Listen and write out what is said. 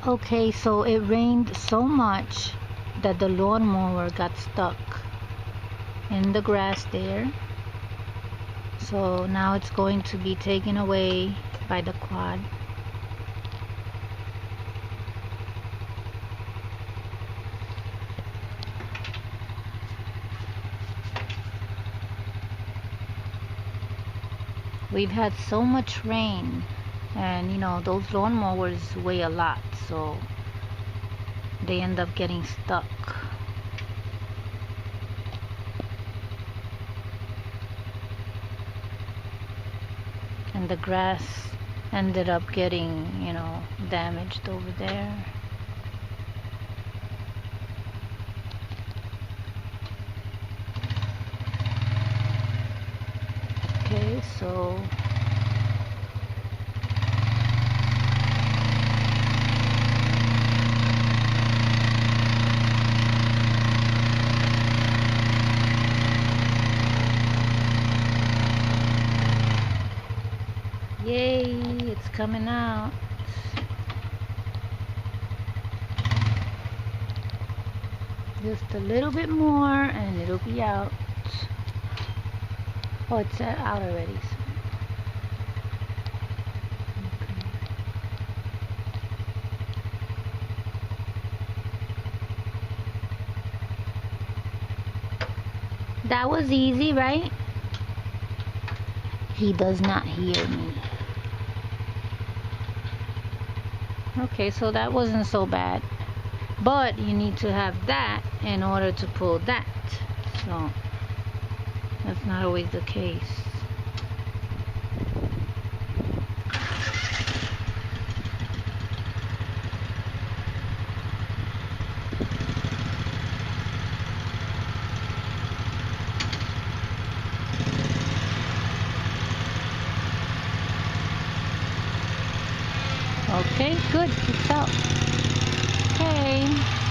Okay, so it rained so much that the lawnmower got stuck in the grass there. So now it's going to be taken away by the quad. We've had so much rain, and you know, those lawnmowers weigh a lot, so they end up getting stuck. And the grass ended up getting, you know, damaged over there. Okay, so yay, it's coming out. Just a little bit more and it'll be out. Oh, it's out already. That was easy, right? He does not hear me. Okay, so that wasn't so bad. But you need to have that in order to pull that. So that's not always the case. Okay, good. It's out. Okay.